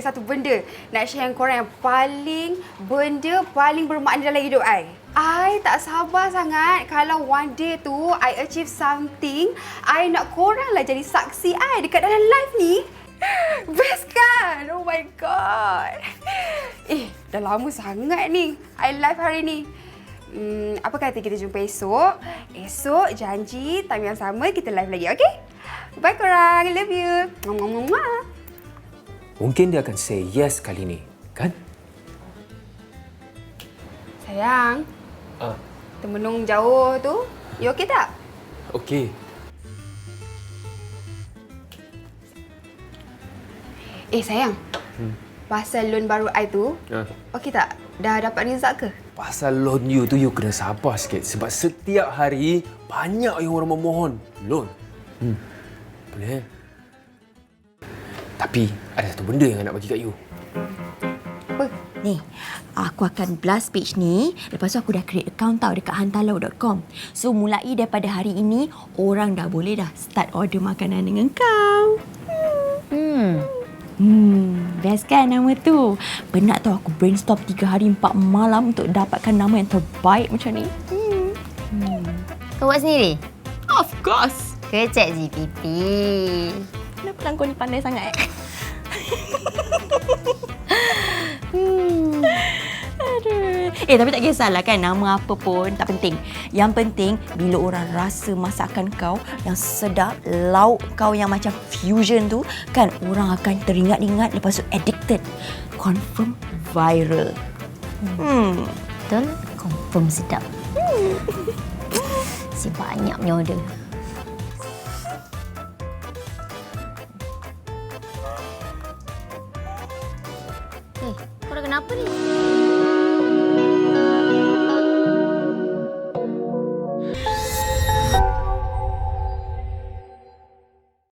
satu benda. Nak share dengan korang yang benda paling bermakna dalam hidup I tak sabar sangat kalau one day tu I achieve something. I nak korang lah jadi saksi I dekat dalam live ni. Best kan? Oh my god. Dah lama sangat ni I live hari ni. Apa kata kita jumpa esok? Esok janji time yang sama kita live lagi, okey? Bye korang. Love you. Mwah. Mungkin dia akan say yes kali ni, kan? Sayang, termenung jauh tu, you okey tak? Okey. Sayang, pasal loan baru I tu, okey tak? Dah dapat result ke? Pasal loan you tu, you kena sabar sikit. Sebab setiap hari, banyak yang orang memohon loan. Boleh? Tapi, ada satu benda yang nak bagi kat you. Apa? Ni, aku akan blast page ni. Lepas tu aku dah create account tau dekat hantalau.com. So, mulai daripada hari ini, orang dah boleh dah start order makanan dengan kau. Best kan nama tu? Penat tau aku brainstorm 3 hari 4 malam untuk dapatkan nama yang terbaik macam ni. Kau buat sendiri? Of course. Ke ChatGPT? Kenapa kau ni pandai sangat? Aduh. Tapi tak kisahlah kan nama apa pun, tak penting. Yang penting bila orang rasa masakan kau yang sedap, lauk kau yang macam fusion tu, kan orang akan teringat-ingat, lepas tu addicted. Confirm viral. Betul? Confirm sedap. Si banyak punya order. Korang kenapa ni?